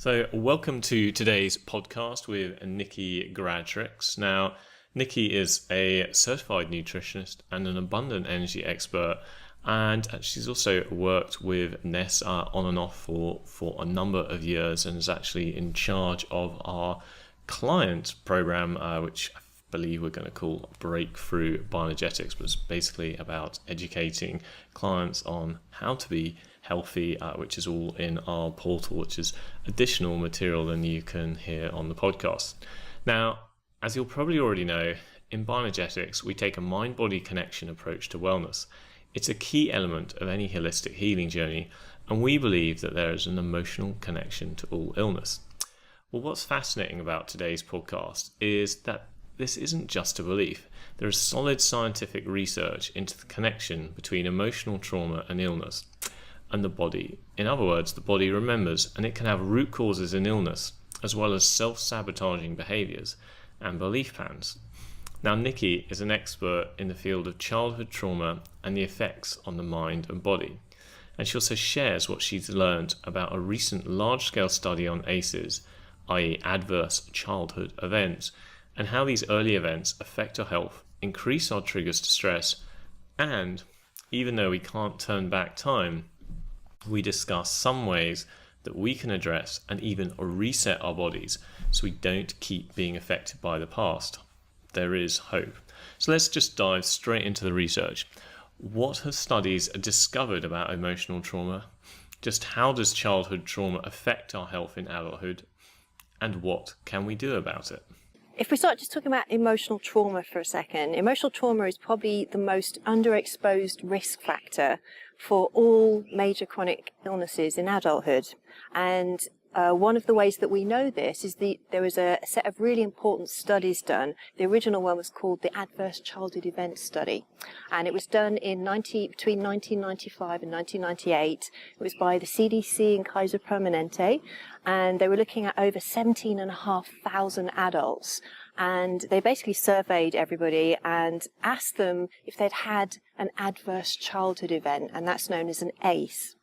So, welcome to today's podcast with Niki Gratrix. Now, Niki is a certified nutritionist and an abundant energy expert, and she's also worked with Ness on and off for a number of years, and is actually in charge of our client program, which I believe we're going to call Breakthrough Bioenergetics, but it's basically about educating clients on how to be healthy, which is all in our portal, which is additional material than you can hear on the podcast. Now, as you'll probably already know, in Bioenergetics, we take a mind-body connection approach to wellness. It's a key element of any holistic healing journey, and we believe that there is an emotional connection to all illness. Well, what's fascinating about today's podcast is that this isn't just a belief. There is solid scientific research into the connection between emotional trauma and illness and the body. In other words, the body remembers, and it can have root causes in illness, as well as self-sabotaging behaviors and belief patterns. Now, Niki is an expert in the field of childhood trauma and the effects on the mind and body. And she also shares what she's learned about a recent large-scale study on ACEs, i.e. adverse childhood events, and how these early events affect our health, increase our triggers to stress, and even though we can't turn back time, we discuss some ways that we can address and even reset our bodies so we don't keep being affected by the past. There is hope. So let's just dive straight into the research. What have studies discovered about emotional trauma? Just how does childhood trauma affect our health in adulthood? And what can we do about it? If we start just talking about emotional trauma for a second, emotional trauma is probably the most underexposed risk factor for all major chronic illnesses in adulthood. And one of the ways that we know this is there was a set of really important studies done. The original one was called the Adverse Childhood Events Study, and it was done in between 1995 and 1998. It was by the CDC and Kaiser Permanente, and they were looking at over 17,500 adults. And they basically surveyed everybody and asked them if they'd had an adverse childhood event, and that's known as an ACE.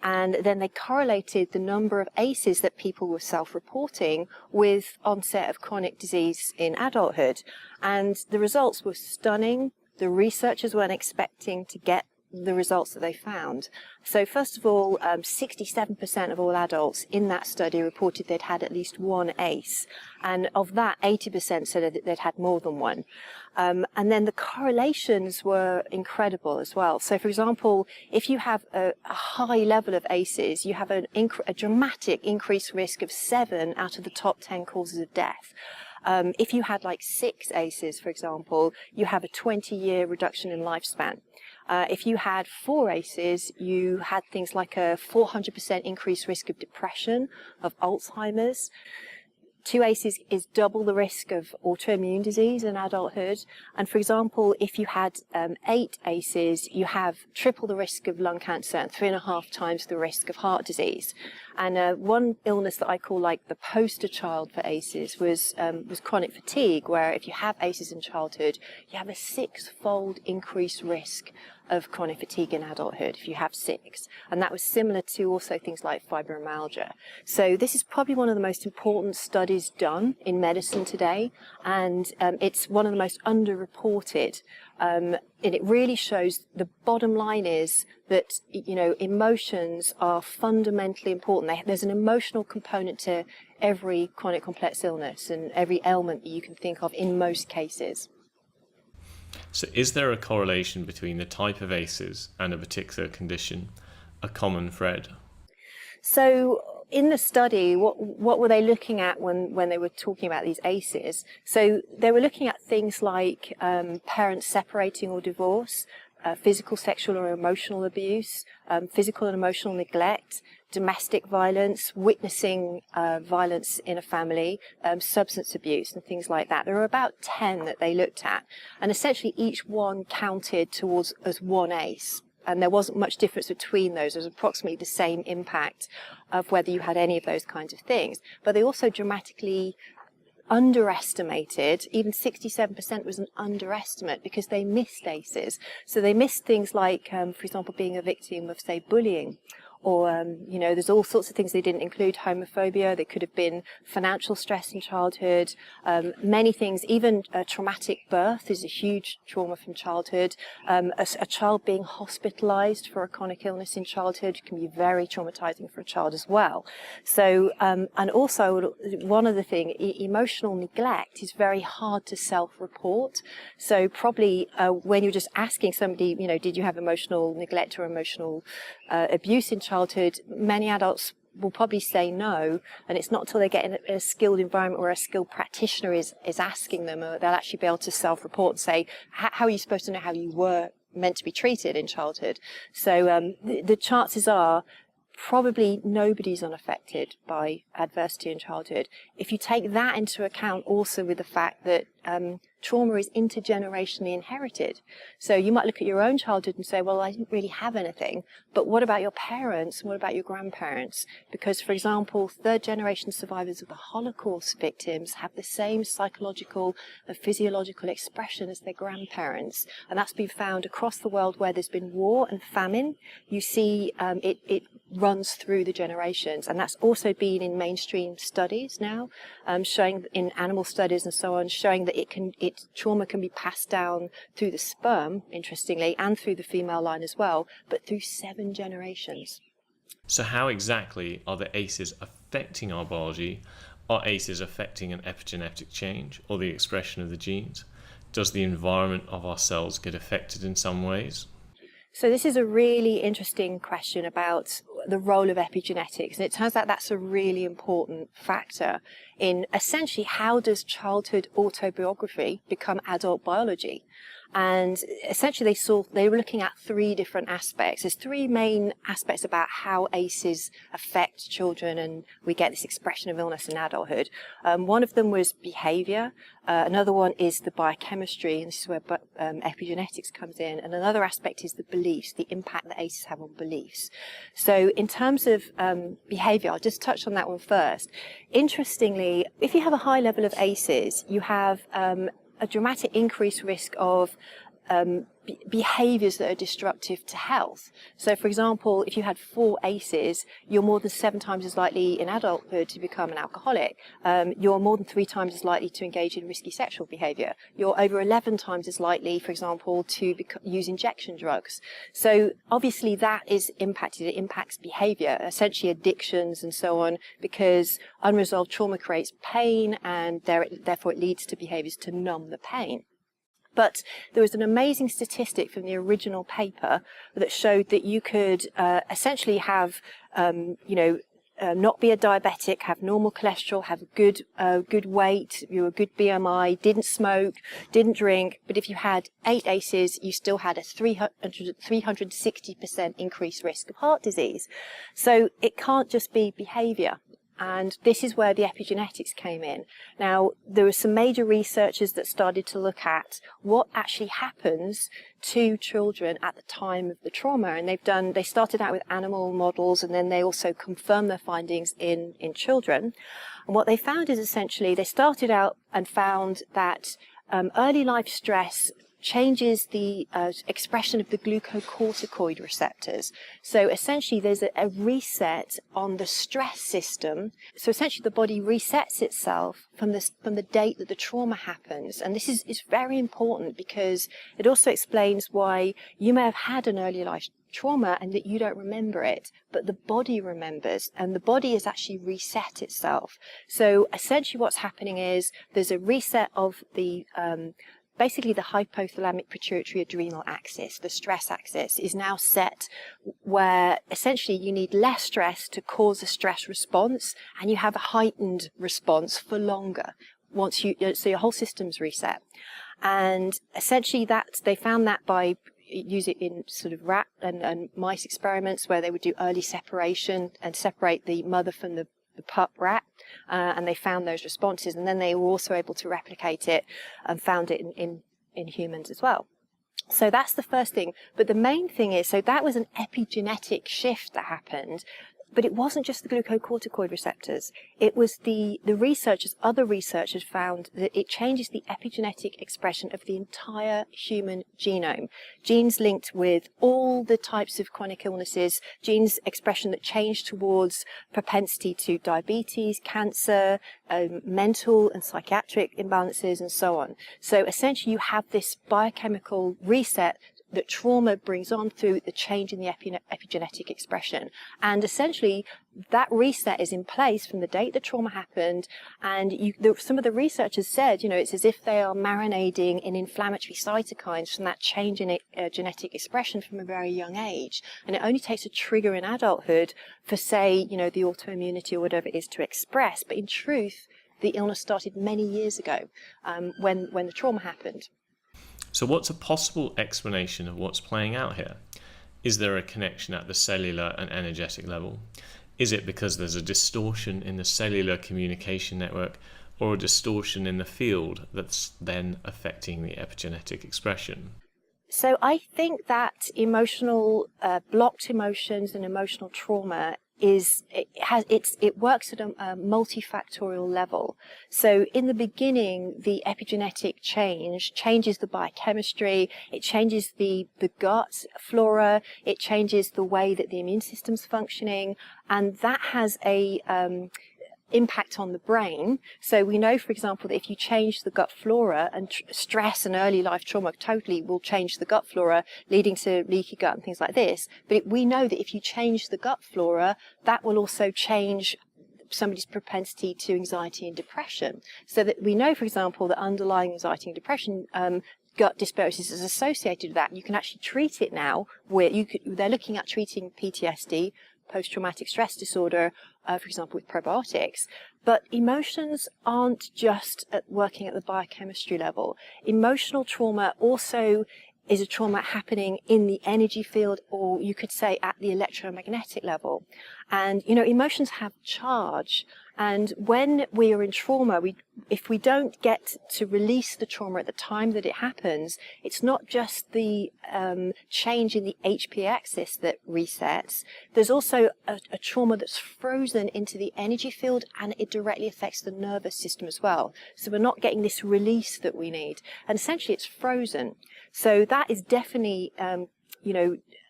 And then they correlated the number of ACEs that people were self-reporting with onset of chronic disease in adulthood. And the results were stunning. The researchers weren't expecting to get the results that they found. So first of all, 67% of all adults in that study reported they'd had at least one ACE. And of that, 80% said that they'd had more than one. And then the correlations were incredible as well. So for example, if you have a high level of ACEs, you have a dramatic increased risk of 7 out of the top 10 causes of death. If you had like 6 ACEs, for example, you have a 20-year reduction in lifespan. If you had 4 ACEs, you had things like a 400% increased risk of depression, of Alzheimer's. 2 ACEs is double the risk of autoimmune disease in adulthood. And for example, if you had 8 ACEs, you have triple the risk of lung cancer and 3.5 times the risk of heart disease. And one illness that I call like the poster child for ACEs was chronic fatigue, where if you have ACEs in childhood, you have a 6-fold increased risk of chronic fatigue in adulthood if you have 6. And that was similar to also things like fibromyalgia. So this is probably one of the most important studies done in medicine today, and it's one of the most underreported. And it really shows the bottom line is that, you know, emotions are fundamentally important. There's an emotional component to every chronic complex illness and every ailment that you can think of in most cases. So is there a correlation between the type of ACEs and a particular condition, a common thread? So in the study, what were they looking at when they were talking about these ACEs? So they were looking at things like parents separating or divorce, physical, sexual or emotional abuse, physical and emotional neglect, domestic violence, witnessing violence in a family, substance abuse and things like that. There were about 10 that they looked at, and essentially each one counted towards as one ACE. And there wasn't much difference between those. There was approximately the same impact of whether you had any of those kinds of things. But they also dramatically underestimated, even 67% was an underestimate because they missed ACEs. So they missed things like, for example, being a victim of, say, bullying, or there's all sorts of things. They didn't include homophobia. There could have been financial stress in childhood, many things. Even a traumatic birth is a huge trauma from childhood. A child being hospitalized for a chronic illness in childhood can be very traumatizing for a child as well. So, and also one other thing, emotional neglect is very hard to self-report. So probably when you're just asking somebody, did you have emotional neglect or emotional abuse in childhood, many adults will probably say no, and it's not until they get in a skilled environment where a skilled practitioner is asking them, they'll actually be able to self-report and say, how are you supposed to know how you were meant to be treated in childhood? So the chances are probably nobody's unaffected by adversity in childhood. If you take that into account also with the fact that trauma is intergenerationally inherited. So you might look at your own childhood and say, well, I didn't really have anything. But what about your parents? What about your grandparents? Because, for example, third-generation survivors of the Holocaust victims have the same psychological and physiological expression as their grandparents. And that's been found across the world where there's been war and famine. You see it runs through the generations. And that's also been in mainstream studies now, showing in animal studies and so on, showing that trauma can be passed down through the sperm, interestingly, and through the female line as well, but through 7 generations. So how exactly are the ACEs affecting our biology? Are ACEs affecting an epigenetic change or the expression of the genes? Does the environment of our cells get affected in some ways? So this is a really interesting question about the role of epigenetics. And it turns out that's a really important factor in essentially how does childhood autobiography become adult biology? And essentially they were looking at 3 different aspects. There's 3 main aspects about how ACEs affect children and we get this expression of illness in adulthood. One of them was behavior. Another one is the biochemistry, and this is where epigenetics comes in. And another aspect is the beliefs, the impact that ACEs have on beliefs. So in terms of behavior, I'll just touch on that one first. Interestingly, if you have a high level of ACEs, you have a dramatic increased risk of behaviors that are destructive to health. So, for example, if you had 4 ACEs, you're more than 7 times as likely in adulthood to become an alcoholic. You're more than 3 times as likely to engage in risky sexual behavior. You're over 11 times as likely, for example, to use injection drugs. So, obviously, that is impacted. It impacts behavior, essentially addictions and so on, because unresolved trauma creates pain, and therefore it leads to behaviors to numb the pain. But there was an amazing statistic from the original paper that showed that you could essentially have, not be a diabetic, have normal cholesterol, have a good weight, a good BMI, didn't smoke, didn't drink. But if you had 8 ACEs, you still had a 360% increased risk of heart disease. So it can't just be behavior. And this is where the epigenetics came in. Now, there were some major researchers that started to look at what actually happens to children at the time of the trauma. And they started out with animal models, and then they also confirmed their findings in children. And what they found is essentially they started out and found that early life stress changes the expression of the glucocorticoid receptors. So essentially there's a reset on the stress system. So essentially the body resets itself from the date that the trauma happens. And this is very important because it also explains why you may have had an early life trauma and that you don't remember it, but the body remembers, and the body has actually reset itself. So essentially what's happening is there's a reset of the basically the hypothalamic pituitary adrenal axis, the stress axis, is now set where essentially you need less stress to cause a stress response, and you have a heightened response for longer so your whole system's reset. And essentially they found that by using it in sort of rat and mice experiments where they would do early separation and separate the mother from the pup rat, and they found those responses, and then they were also able to replicate it and found it in humans as well. So that's the first thing. But the main thing is, so that was an epigenetic shift that happened. But it wasn't just the glucocorticoid receptors. It was other researchers found that it changes the epigenetic expression of the entire human genome. Genes linked with all the types of chronic illnesses, genes expression that change towards propensity to diabetes, cancer, mental and psychiatric imbalances, and so on. So essentially you have this biochemical reset that trauma brings on through the change in the epigenetic expression. And essentially, that reset is in place from the date the trauma happened. And some of the researchers said, it's as if they are marinating in inflammatory cytokines from that change in genetic expression from a very young age. And it only takes a trigger in adulthood for, say, the autoimmunity or whatever it is to express. But in truth, the illness started many years ago when the trauma happened. So what's a possible explanation of what's playing out here? Is there a connection at the cellular and energetic level? Is it because there's a distortion in the cellular communication network or a distortion in the field that's then affecting the epigenetic expression? So I think that blocked emotions and emotional trauma it works at a multifactorial level. So in the beginning, the epigenetic changes the biochemistry, it changes the gut flora, it changes the way that the immune system's functioning, and that has a impact on the brain. So we know, for example, that if you change the gut flora, and stress and early life trauma totally will change the gut flora, leading to leaky gut and things like this. But we know that if you change the gut flora, that will also change somebody's propensity to anxiety and depression. So that we know, for example, that underlying anxiety and depression, gut dysbiosis is associated with that. You can actually treat it now. They're looking at treating PTSD, post-traumatic stress disorder, for example, with probiotics. But emotions aren't just working at the biochemistry level. Emotional trauma also is a trauma happening in the energy field, or you could say at the electromagnetic level. And, emotions have charge. And when we are in trauma, if we don't get to release the trauma at the time that it happens, it's not just the change in the HP axis that resets. There's also a trauma that's frozen into the energy field, and it directly affects the nervous system as well. So we're not getting this release that we need. And essentially it's frozen. So that is definitely,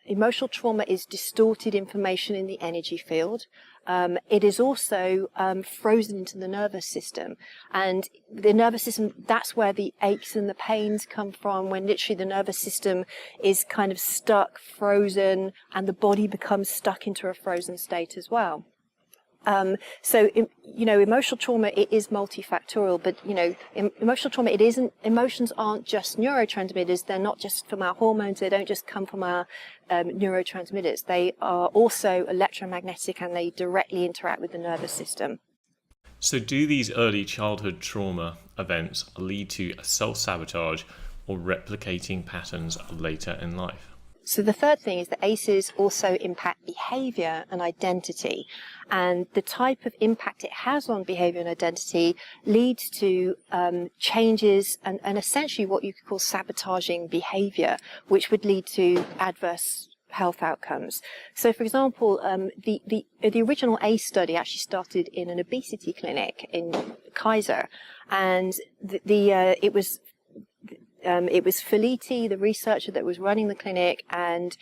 emotional trauma is distorted information in the energy field. It is also frozen into the nervous system. And the nervous system, that's where the aches and the pains come from, when literally the nervous system is kind of stuck, frozen, and the body becomes stuck into a frozen state as well. Emotional trauma, it is multifactorial, but, emotional trauma, emotions aren't just neurotransmitters. They're not just from our hormones. They don't just come from our neurotransmitters. They are also electromagnetic, and they directly interact with the nervous system. So do these early childhood trauma events lead to self-sabotage or replicating patterns later in life? So the third thing is that ACEs also impact behavior and identity. And the type of impact it has on behavior and identity leads to changes and essentially what you could call sabotaging behavior, which would lead to adverse health outcomes. So, for example, the original ACE study actually started in an obesity clinic in Kaiser, and it was Felitti, the researcher that was running the clinic, and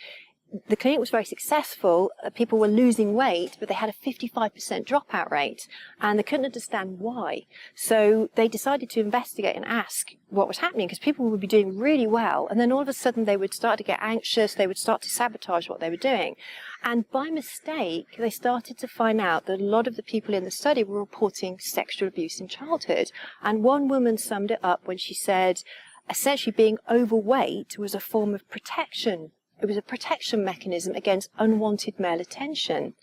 the clinic was very successful. People were losing weight, but they had a 55% dropout rate, and they couldn't understand why. So they decided to investigate and ask what was happening, because people would be doing really well, and then all of a sudden they would start to get anxious, they would start to sabotage what they were doing. And by mistake, they started to find out that a lot of the people in the study were reporting sexual abuse in childhood. And one woman summed it up when she said, essentially being overweight was a form of protection. It was a protection mechanism against unwanted male attention.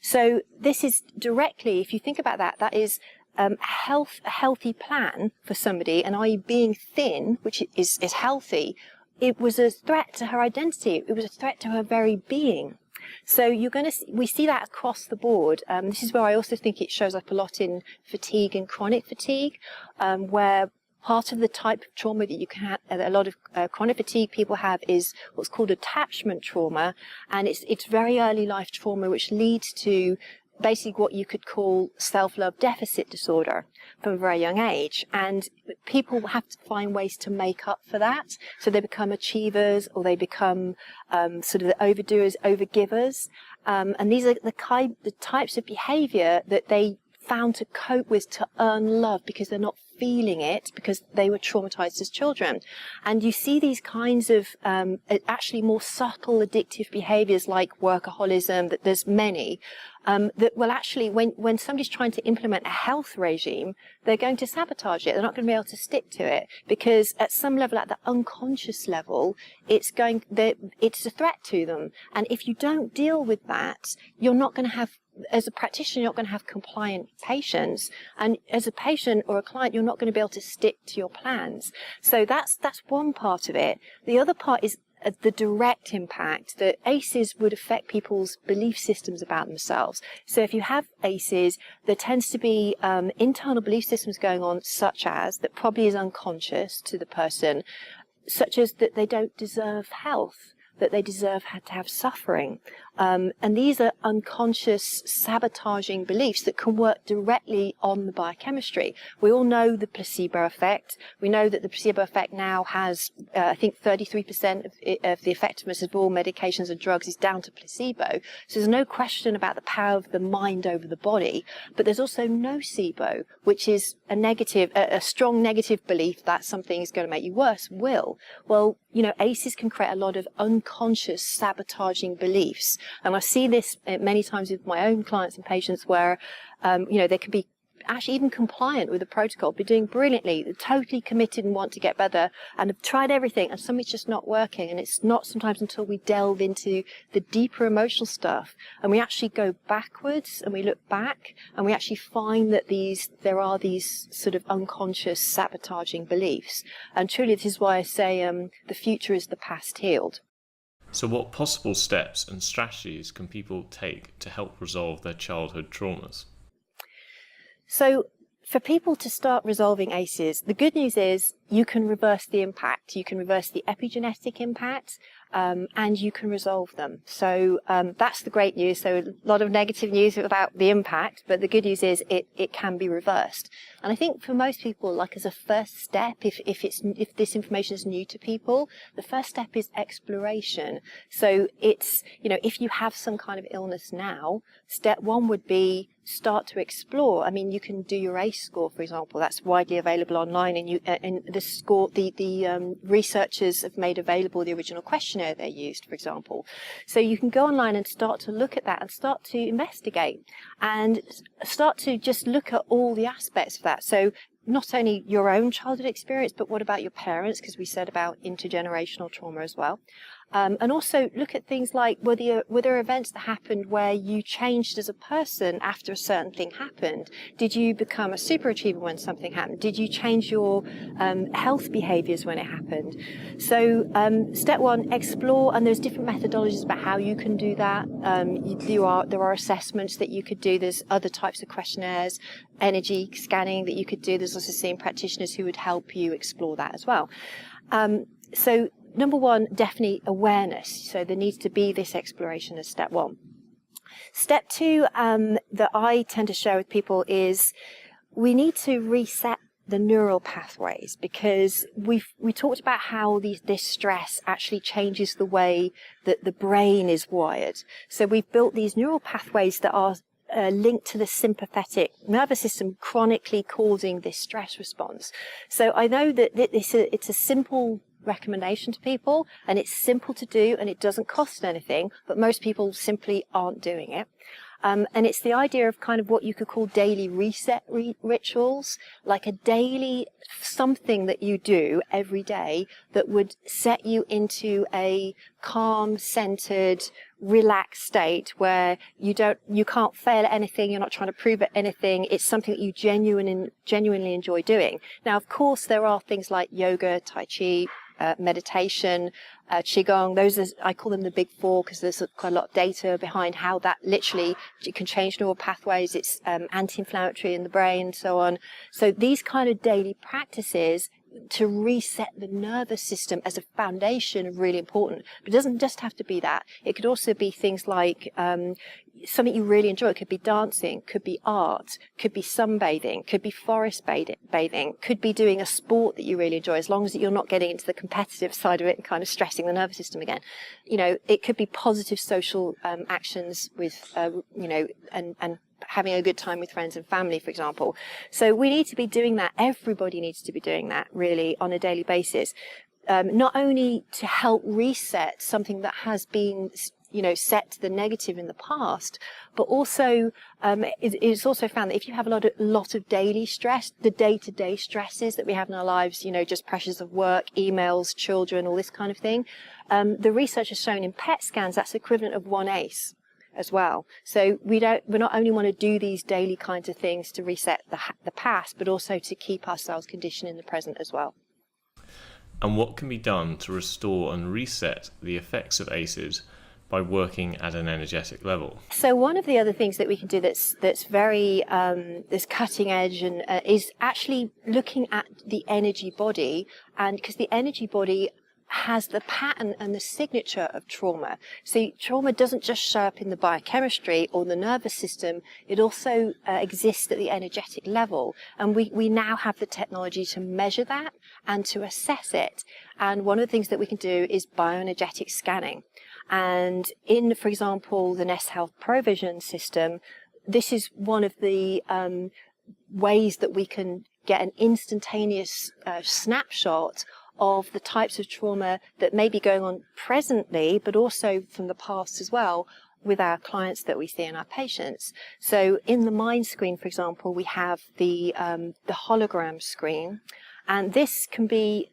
So this is directly, if you think about that, that is a healthy plan for somebody, and i.e. being thin, which is healthy. It was a threat to her identity. It was a threat to her very being. So we see that across the board. This is where I also think it shows up a lot in fatigue and chronic fatigue, where Part of the type of trauma that you can have, a lot of chronic fatigue people have, is what's called attachment trauma, and it's very early life trauma, which leads to basically what you could call self-love deficit disorder from a very young age. And people have to find ways to make up for that. So they become achievers, or they become sort of the overdoers, overgivers. And these are the types of behavior that they found to cope with to earn love, because they're not feeling it because they were traumatized as children. And you see these kinds of actually more subtle addictive behaviors like workaholism, that there's many, that will actually, when somebody's trying to implement a health regime, they're going to sabotage it. They're not going to be able to stick to it, because at some level, at the unconscious level, it's a threat to them. And if you don't deal with that, you're not going to have, as a practitioner, you're not going to have compliant patients, and as a patient or a client, you're not going to be able to stick to your plans. So that's one part of it. The other part is the direct impact that ACEs would affect people's belief systems about themselves. So if you have ACEs, there tends to be internal belief systems going on, such as, that probably is unconscious to the person, such as that they don't deserve health, that they deserve to have suffering. And these are unconscious sabotaging beliefs that can work directly on the biochemistry. We all know the placebo effect. We know that the placebo effect now has, I think 33% of the effectiveness of all medications and drugs is down to placebo. So there's no question about the power of the mind over the body. But there's also nocebo, which is a strong negative belief that something is going to make you worse, Well, ACEs can create a lot of unconscious sabotaging beliefs. And I see this many times with my own clients and patients where, they can be actually even compliant with the protocol, be doing brilliantly, they're totally committed and want to get better, and have tried everything, and something's just not working. And it's not sometimes until we delve into the deeper emotional stuff, and we actually go backwards, and we look back, and we actually find that there are these sort of unconscious sabotaging beliefs. And truly, this is why I say the future is the past healed. So what possible steps and strategies can people take to help resolve their childhood traumas? So for people to start resolving ACEs, the good news is you can reverse the impact. You can reverse the epigenetic impact, and you can resolve them. So that's the great news. So a lot of negative news about the impact, but the good news is it can be reversed. And I think for most people, like as a first step, if this information is new to people, the first step is exploration. So it's, if you have some kind of illness now, step one would be start to explore. I mean, you can do your ACE score, for example. That's widely available online, and the score, the researchers have made available the original questionnaire they used, for example. So you can go online and start to look at that and start to investigate and start to just look at all the aspects of that. So not only your own childhood experience, but what about your parents? Because we said about intergenerational trauma as well. And also look at things like, were there events that happened where you changed as a person after a certain thing happened? Did you become a superachiever when something happened? Did you change your health behaviors when it happened? So step one, explore, and there's different methodologies about how you can do that. There are assessments that you could do. There's other types of questionnaires, energy scanning that you could do. There's also seeing practitioners who would help you explore that as well. So number one, definitely awareness. So there needs to be this exploration as step one. Step two that I tend to share with people is we need to reset the neural pathways, because we talked about how this stress actually changes the way that the brain is wired. So we've built these neural pathways that are linked to the sympathetic nervous system, chronically causing this stress response. So I know that it's a simple recommendation to people, and it's simple to do, and it doesn't cost anything, but most people simply aren't doing it. And it's the idea of kind of what you could call daily reset rituals, like a daily something that you do every day that would set you into a calm, centered, relaxed state where you can't fail at anything, you're not trying to prove at anything, it's something that you genuinely enjoy doing. Now, of course, there are things like yoga, tai chi, meditation, qigong. I call them the big four because there's quite a lot of data behind how that literally can change neural pathways. It's anti-inflammatory in the brain and so on. So these kind of daily practices to reset the nervous system as a foundation are really important. But it doesn't just have to be that. It could also be things like something you really enjoy. It could be dancing, could be art, could be sunbathing, could be forest bathing, could be doing a sport that you really enjoy, as long as you're not getting into the competitive side of it and kind of stressing the nervous system again. You know, it could be positive social actions with, you know, and having a good time with friends and family, for example. So we need to be doing that. Everybody needs to be doing that really on a daily basis. Not only to help reset something that has been, you know, set to the negative in the past, but also it's also found that if you have a lot of daily stress, the day-to-day stresses that we have in our lives, you know, just pressures of work, emails, children, all this kind of thing, the research has shown in PET scans that's equivalent of 1 ACE as well. So we not only want to do these daily kinds of things to reset the past, but also to keep ourselves conditioned in the present as well. And what can be done to restore and reset the effects of ACEs by working at an energetic level? So one of the other things that we can do that's very that's cutting edge and is actually looking at the energy body, and because the energy body has the pattern and the signature of trauma. So trauma doesn't just show up in the biochemistry or the nervous system, it also exists at the energetic level. And we now have the technology to measure that and to assess it. And one of the things that we can do is bioenergetic scanning. And in, for example, the Nest Health Provision system, this is one of the ways that we can get an instantaneous snapshot of the types of trauma that may be going on presently, but also from the past as well, with our clients that we see and our patients. So in the Mind screen, for example, we have the hologram screen, and this can be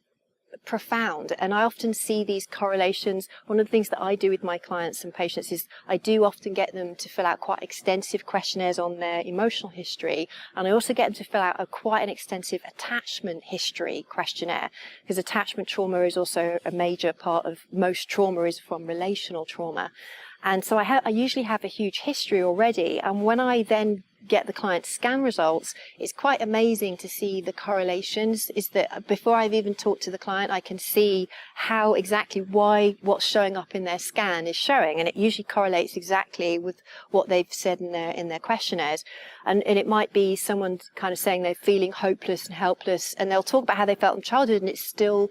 profound. And I often see these correlations. One of the things that I do with my clients and patients is I do often get them to fill out quite extensive questionnaires on their emotional history. And I also get them to fill out quite an extensive attachment history questionnaire, because attachment trauma is also a major part of most trauma is from relational trauma. And so I usually have a huge history already. And when I then get the client's scan results, it's quite amazing to see the correlations. Is that before I've even talked to the client, I can see how exactly what's showing up in their scan is showing, and it usually correlates exactly with what they've said in their questionnaires. And it might be someone kind of saying they're feeling hopeless and helpless, and they'll talk about how they felt in childhood, and there's still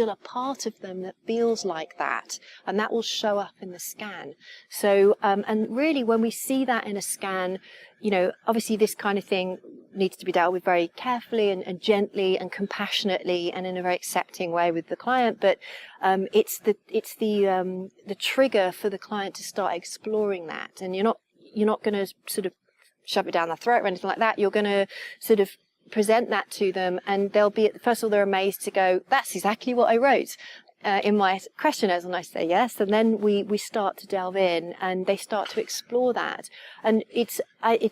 a part of them that feels like that, and that will show up in the scan. So and really, when we see that in a scan, you know, obviously this kind of thing needs to be dealt with very carefully and gently and compassionately and in a very accepting way with the client. But it's the trigger for the client to start exploring that. And you're not going to sort of shove it down their throat or anything like that. You're going to sort of present that to them, and they'll be, first of all, they're amazed to go, that's exactly what I wrote in my questionnaires, and I say yes, and then we start to delve in, and they start to explore that, and it's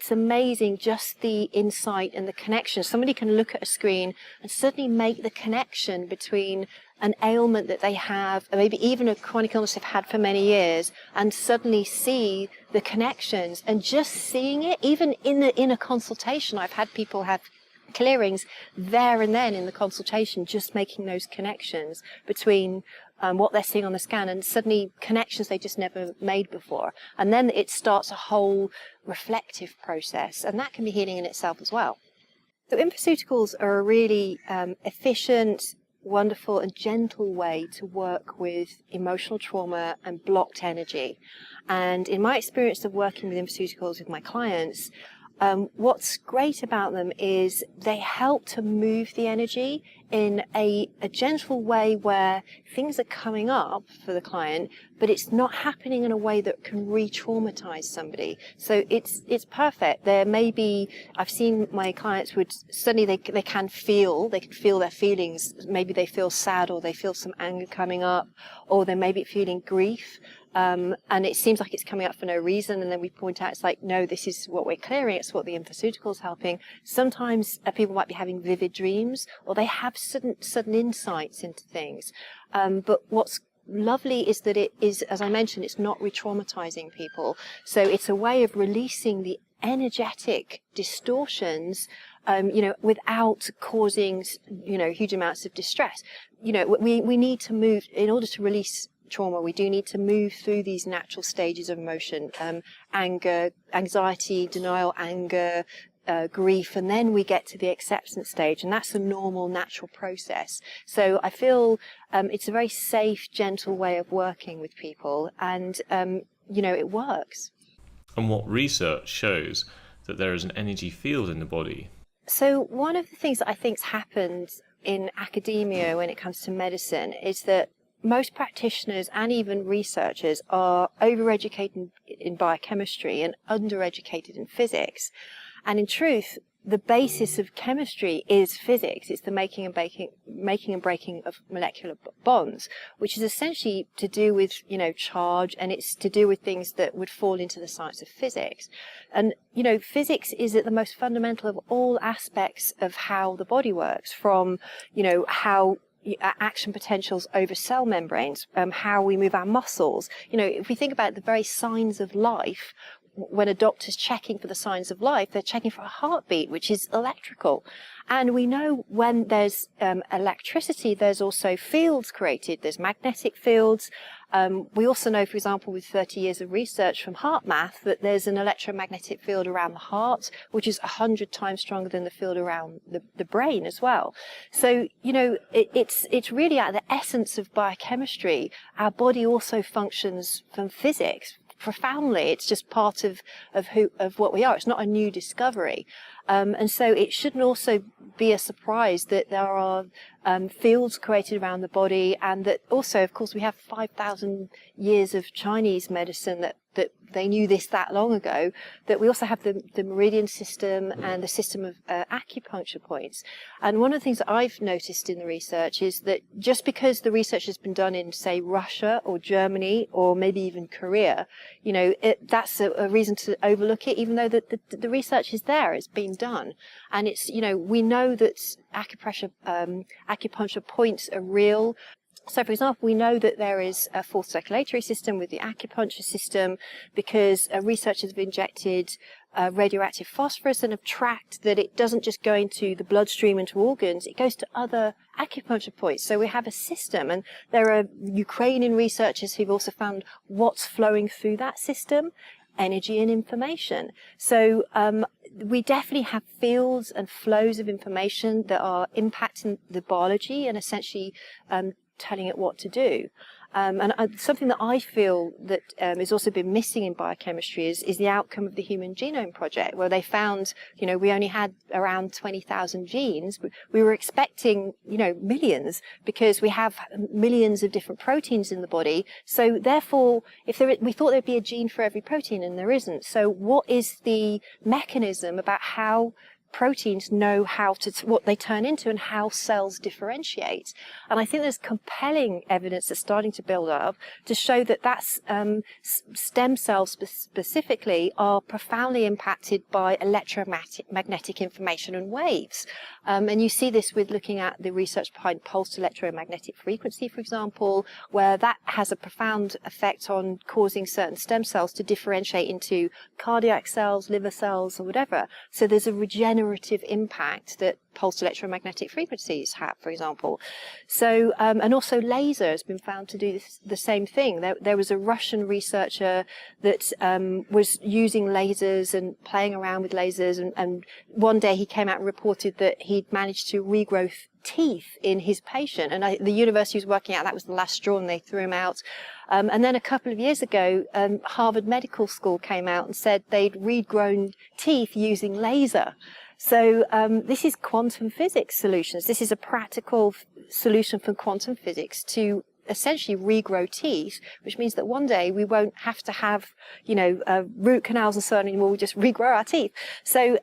amazing just the insight and the connection. Somebody can look at a screen and suddenly make the connection between an ailment that they have, or maybe even a chronic illness they've had for many years, and suddenly see the connections. And just seeing it, even in a consultation, I've had people have clearings there and then in the consultation, just making those connections between what they're seeing on the scan, and suddenly connections they just never made before. And then it starts a whole reflective process, and that can be healing in itself as well. So infoceuticals are a really efficient, wonderful and gentle way to work with emotional trauma and blocked energy. And in my experience of working with infoceuticals with my clients, what's great about them is they help to move the energy in a gentle way where things are coming up for the client, but it's not happening in a way that can re-traumatize somebody. So it's perfect. There may be, I've seen my clients would suddenly they can feel their feelings. Maybe they feel sad, or they feel some anger coming up, or they may be feeling grief. And it seems like it's coming up for no reason. And then we point out, it's like, no, this is what we're clearing. It's what the infoceuticals is helping. Sometimes people might be having vivid dreams, or they have sudden insights into things. But what's lovely is that it is, as I mentioned, it's not re-traumatizing people. So it's a way of releasing the energetic distortions, without causing, huge amounts of distress. We need to move, in order to release trauma, we do need to move through these natural stages of emotion, anger, anxiety, denial, anger, grief, and then we get to the acceptance stage, and that's a normal, natural process. So I feel it's a very safe, gentle way of working with people, and it works. And what research shows that there is an energy field in the body? So one of the things that I think's happened in academia when it comes to medicine is that most practitioners and even researchers are overeducated in biochemistry and undereducated in physics. And in truth, the basis of chemistry is physics. It's the making and breaking of molecular bonds, which is essentially to do with, charge, and it's to do with things that would fall into the science of physics. And, physics is at the most fundamental of all aspects of how the body works, from, how action potentials over cell membranes, how we move our muscles. If we think about the very signs of life, when a doctor's checking for the signs of life, they're checking for a heartbeat, which is electrical. And we know when there's electricity, there's also fields created. There's magnetic fields. We also know, for example, with 30 years of research from HeartMath, that there's an electromagnetic field around the heart, which is 100 times stronger than the field around the brain as well. So, it's really at the essence of biochemistry. Our body also functions from physics profoundly. It's just part of what we are. It's not a new discovery. And so it shouldn't also be a surprise that there are fields created around the body, and that also, of course, we have 5,000 years of Chinese medicine that they knew this that long ago, that we also have the meridian system and the system of acupuncture points. And one of the things that I've noticed in the research is that just because the research has been done in, say, Russia or Germany or maybe even Korea, that's a reason to overlook it, even though the research is there, it's been done. And it's, we know that acupuncture points are real. So, for example, we know that there is a fourth circulatory system with the acupuncture system because researchers have injected radioactive phosphorus and have tracked that it doesn't just go into the bloodstream into organs, it goes to other acupuncture points. So we have a system, and there are Ukrainian researchers who've also found what's flowing through that system, energy and information. So we definitely have fields and flows of information that are impacting the biology and essentially telling it what to do. And something that I feel that has also been missing in biochemistry is the outcome of the Human Genome Project, where they found, we only had around 20,000 genes. We were expecting, millions, because we have millions of different proteins in the body. So therefore, we thought there'd be a gene for every protein, and there isn't. So what is the mechanism about how proteins know what they turn into and how cells differentiate? And I think there's compelling evidence that's starting to build up to show that stem cells specifically are profoundly impacted by electromagnetic information and waves. And you see this with looking at the research behind pulsed electromagnetic frequency, for example, where that has a profound effect on causing certain stem cells to differentiate into cardiac cells, liver cells, or whatever. So there's a regenerative impact that pulsed electromagnetic frequencies have, for example. So, and also laser has been found to do the same thing. There was a Russian researcher that was using lasers and playing around with lasers, and one day he came out and reported that he'd managed to regrow teeth in his patient, and the university was working out that was the last straw, and they threw him out. And then a couple of years ago, Harvard Medical School came out and said they'd regrown teeth using laser. So this is quantum physics solutions. This is a practical solution for quantum physics to essentially regrow teeth, which means that one day we won't have to have, root canals and so on anymore. We just regrow our teeth. So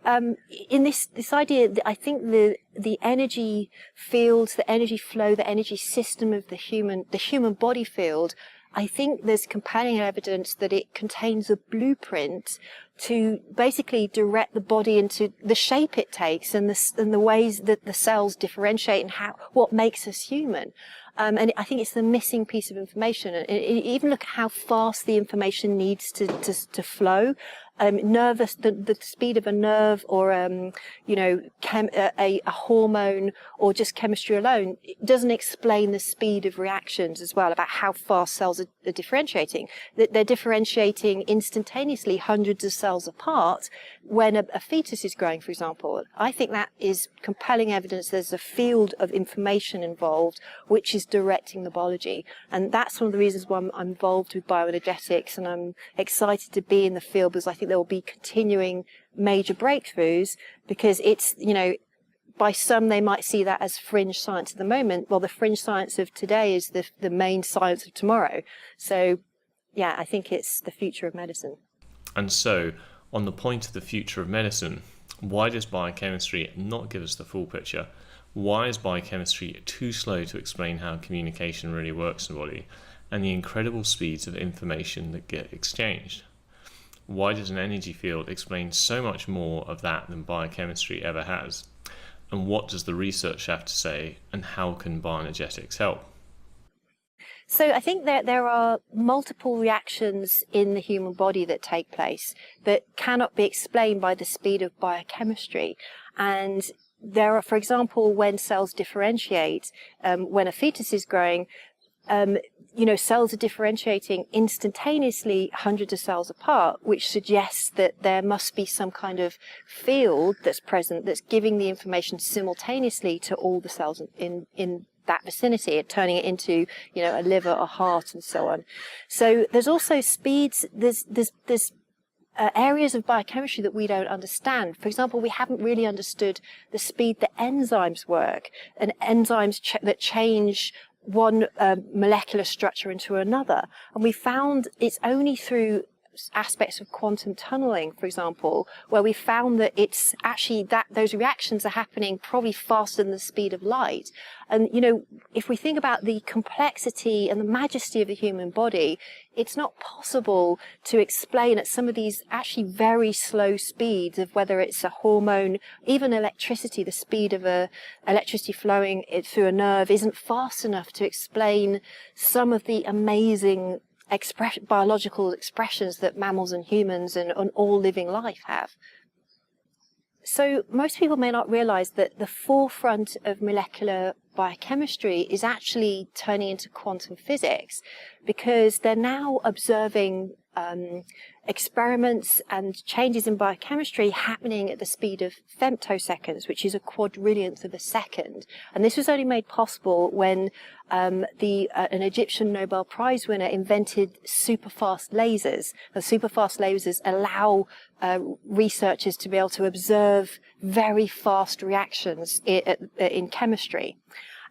in this idea, I think the energy fields, the energy flow, the energy system of the human body field I think there's compelling evidence that it contains a blueprint to basically direct the body into the shape it takes and the ways that the cells differentiate and what makes us human. And I think it's the missing piece of information. And even look at how fast the information needs to flow. The speed of a nerve, or a hormone, or just chemistry alone, it doesn't explain the speed of reactions as well, about how fast cells are differentiating. They're differentiating instantaneously, hundreds of cells apart, when a fetus is growing, for example. I think that is compelling evidence there's a field of information involved which is directing the biology. And that's one of the reasons why I'm involved with bioenergetics, and I'm excited to be in the field, because I think there will be continuing major breakthroughs, because it's, by some they might see that as fringe science at the moment. Well, the fringe science of today is the main science of tomorrow. So yeah, I think it's the future of medicine. And so, on the point of the future of medicine, why does biochemistry not give us the full picture? Why is biochemistry too slow to explain how communication really works in the body, and the incredible speeds of information that get exchanged? Why does an energy field explain so much more of that than biochemistry ever has? And what does the research have to say, and how can bioenergetics help? So I think that there are multiple reactions in the human body that take place that cannot be explained by the speed of biochemistry. And there are, for example, when cells differentiate, when a fetus is growing, cells are differentiating instantaneously, hundreds of cells apart, which suggests that there must be some kind of field that's present that's giving the information simultaneously to all the cells in that vicinity, turning it into, a liver, a heart, and so on. So there's also speeds. There's areas of biochemistry that we don't understand. For example, we haven't really understood the speed that enzymes work, and enzymes that change one molecular structure into another. And we found it's only through aspects of quantum tunneling, for example, where we found that it's actually that those reactions are happening probably faster than the speed of light. And, if we think about the complexity and the majesty of the human body, it's not possible to explain at some of these actually very slow speeds of whether it's a hormone, even electricity, the speed of electricity flowing through a nerve isn't fast enough to explain some of the amazing biological expressions that mammals and humans and all living life have. So most people may not realize that the forefront of molecular biochemistry is actually turning into quantum physics, because they're now observing experiments and changes in biochemistry happening at the speed of femtoseconds, which is a quadrillionth of a second. And this was only made possible when an Egyptian Nobel Prize winner invented superfast lasers. The superfast lasers allow researchers to be able to observe very fast reactions in chemistry.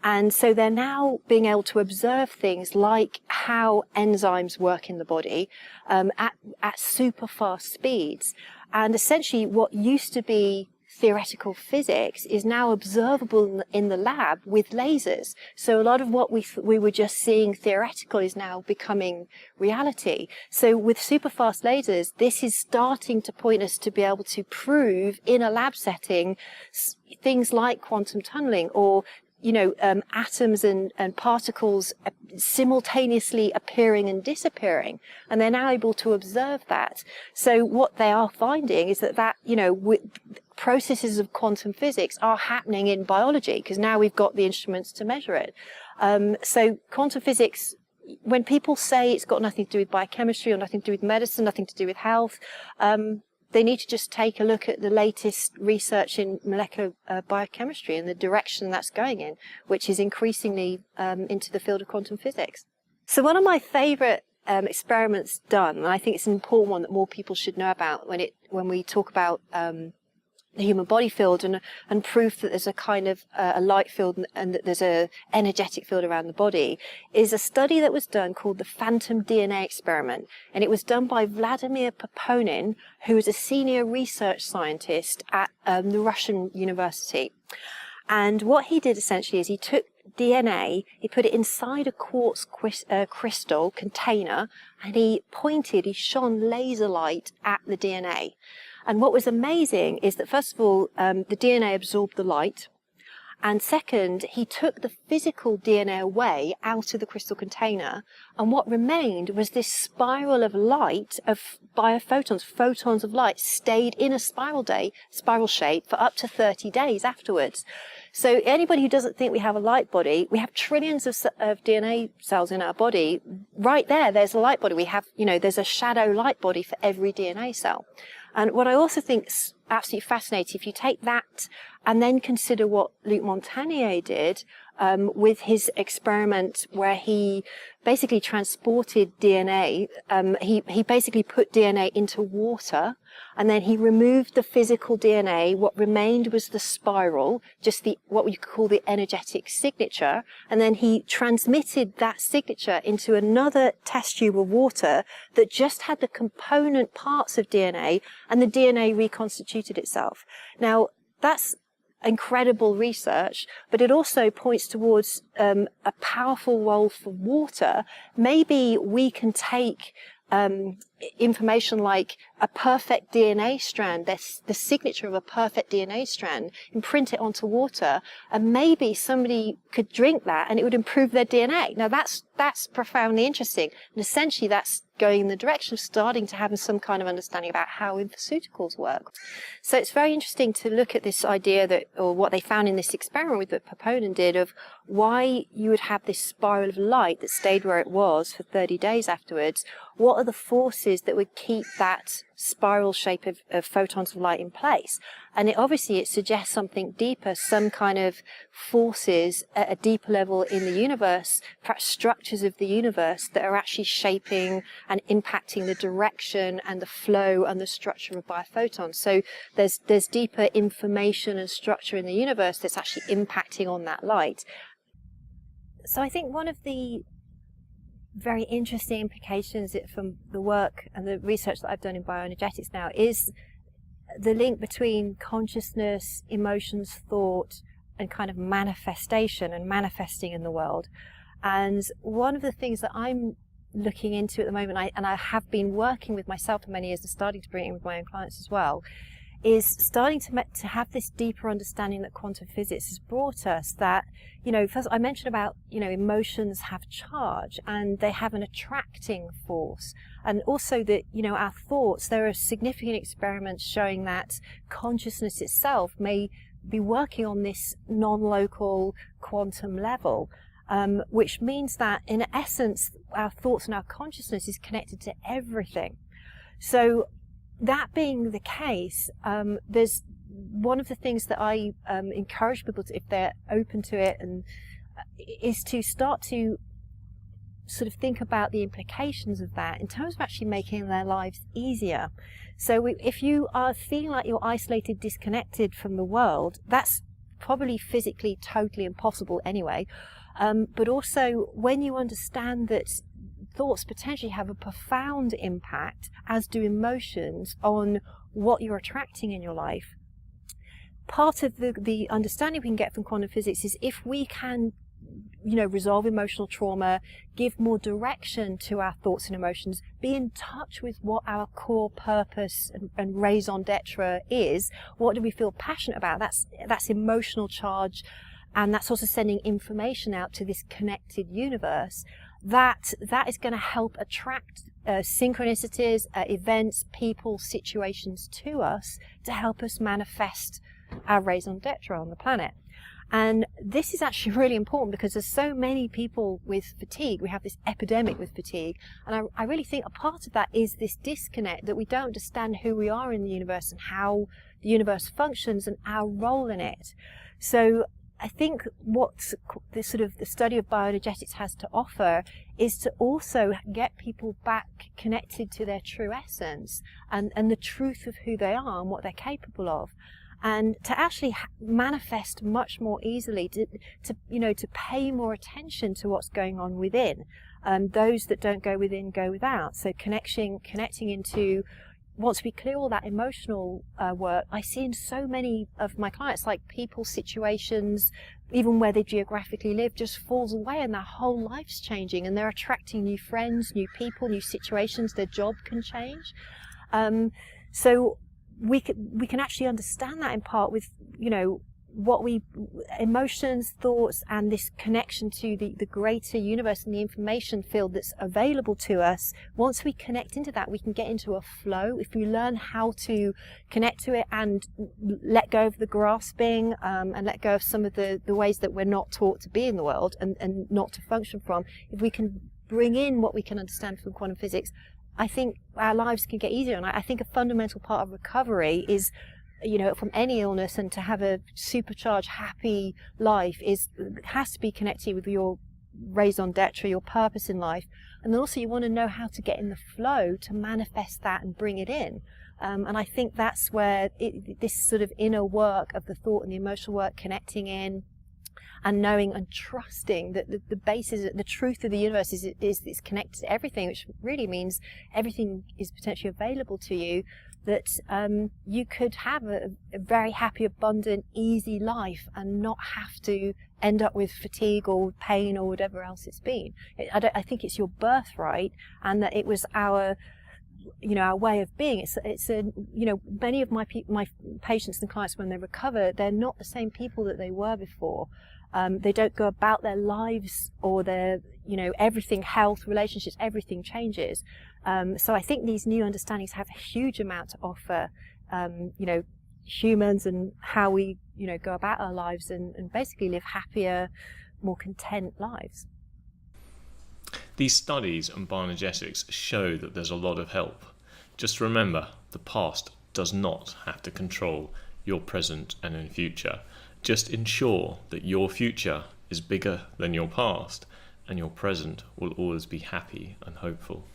And so they're now being able to observe things like how enzymes work in the body at super fast speeds. And essentially what used to be theoretical physics is now observable in the lab with lasers. So a lot of what we were just seeing theoretical is now becoming reality. So with super fast lasers, this is starting to point us to be able to prove in a lab setting things like quantum tunneling, or atoms and particles simultaneously appearing and disappearing, and they're now able to observe that. So what they are finding is that processes of quantum physics are happening in biology, because now we've got the instruments to measure it. So quantum physics, when people say it's got nothing to do with biochemistry or nothing to do with medicine, nothing to do with health, they need to just take a look at the latest research in molecular biochemistry and the direction that's going in, which is increasingly into the field of quantum physics. So one of my favorite experiments done, and I think it's an important one that more people should know about when we talk about the human body field and proof that there's a kind of a light field and that there's a energetic field around the body, is a study that was done called the phantom DNA experiment. And it was done by Vladimir Poponin, who is a senior research scientist at the Russian university. And what he did essentially is he took DNA, he put it inside a quartz crystal container, and he shone laser light at the DNA. And what was amazing is that, first of all, the DNA absorbed the light. And second, he took the physical DNA away out of the crystal container, and what remained was this spiral of light, of biophotons, photons of light, stayed in a spiral shape for up to 30 days afterwards. So anybody who doesn't think we have a light body, we have trillions of DNA cells in our body. Right there's a light body. We have, there's a shadow light body for every DNA cell. And what I also think is absolutely fascinating, if you take that and then consider what Luc Montagnier did with his experiment where he basically transported DNA. He basically put DNA into water, and then he removed the physical DNA. What remained was the spiral, just what we call the energetic signature, and then he transmitted that signature into another test tube of water that just had the component parts of DNA, and the DNA reconstituted itself. Now, that's incredible research, but it also points towards a powerful role for water. Maybe we can take information like a perfect DNA strand, the signature of a perfect DNA strand, imprint it onto water, and maybe somebody could drink that and it would improve their DNA. Now that's profoundly interesting, and essentially that's going in the direction of starting to have some kind of understanding about how infoceuticals work. So it's very interesting to look at this idea or what they found in this experiment that Proponent did, of why you would have this spiral of light that stayed where it was for 30 days afterwards. What are the forces that would keep that spiral shape of photons of light in place? And it suggests something deeper, some kind of forces at a deeper level in the universe, perhaps structures of the universe that are actually shaping and impacting the direction and the flow and the structure of biophotons. So there's deeper information and structure in the universe that's actually impacting on that light. So I think one of the very interesting implications from the work and the research that I've done in bioenergetics now is the link between consciousness, emotions, thought, and kind of manifestation and manifesting in the world. And one of the things that I'm looking into at the moment, and I have been working with myself for many years and starting to bring it in with my own clients as well, is starting to have this deeper understanding that quantum physics has brought us. That, first I mentioned about, emotions have charge and they have an attracting force. And also that, our thoughts, there are significant experiments showing that consciousness itself may be working on this non-local quantum level, which means that in essence, our thoughts and our consciousness is connected to everything. So that being the case, there's one of the things that I encourage people to, if they're open to it, and is to start to sort of think about the implications of that in terms of actually making their lives easier. So if you are feeling like you're isolated, disconnected from the world, that's probably physically totally impossible anyway. But also when you understand that thoughts potentially have a profound impact, as do emotions, on what you're attracting in your life. Part of the understanding we can get from quantum physics is if we can, resolve emotional trauma, give more direction to our thoughts and emotions, be in touch with what our core purpose and raison d'etre is, what do we feel passionate about, that's emotional charge, and that's also sending information out to this connected universe. That is going to help attract synchronicities, events, people, situations to us to help us manifest our raison d'etre on the planet. And this is actually really important because there's so many people with fatigue. We have this epidemic with fatigue. And I really think a part of that is this disconnect, that we don't understand who we are in the universe and how the universe functions and our role in it. So I think what the study of bioenergetics has to offer is to also get people back connected to their true essence and the truth of who they are and what they're capable of, and to actually manifest much more easily, to pay more attention to what's going on within. Those that don't go within go without. So connecting into, once we clear all that emotional work, I see in so many of my clients, like people, situations, even where they geographically live, just falls away, and their whole life's changing, and they're attracting new friends, new people, new situations. Their job can change. So we can actually understand that in part with, emotions, thoughts, and this connection to the greater universe and the information field that's available to us. Once we connect into that, we can get into a flow. If we learn how to connect to it and let go of the grasping, and let go of some of the ways that we're not taught to be in the world and not to function from, if we can bring in what we can understand from quantum physics, I think our lives can get easier. And I think a fundamental part of recovery is, from any illness, and to have a supercharged, happy life has to be connected with your raison d'etre, your purpose in life. And then also you want to know how to get in the flow to manifest that and bring it in. And I think that's where this sort of inner work of the thought and the emotional work, connecting in and knowing and trusting that the basis, the truth of the universe is connected to everything, which really means everything is potentially available to you, that you could have a very happy, abundant, easy life and not have to end up with fatigue or pain or whatever else it's been. I think it's your birthright, and that it was our way of being. It's many of my patients and clients, when they recover, they're not the same people that they were before. They don't go about their lives or their, everything, health, relationships, everything changes. So I think these new understandings have a huge amount to offer, humans, and how we, go about our lives and basically live happier, more content lives. These studies on bioenergetics show that there's a lot of help. Just remember, the past does not have to control your present and in future. Just ensure that your future is bigger than your past, and your present will always be happy and hopeful.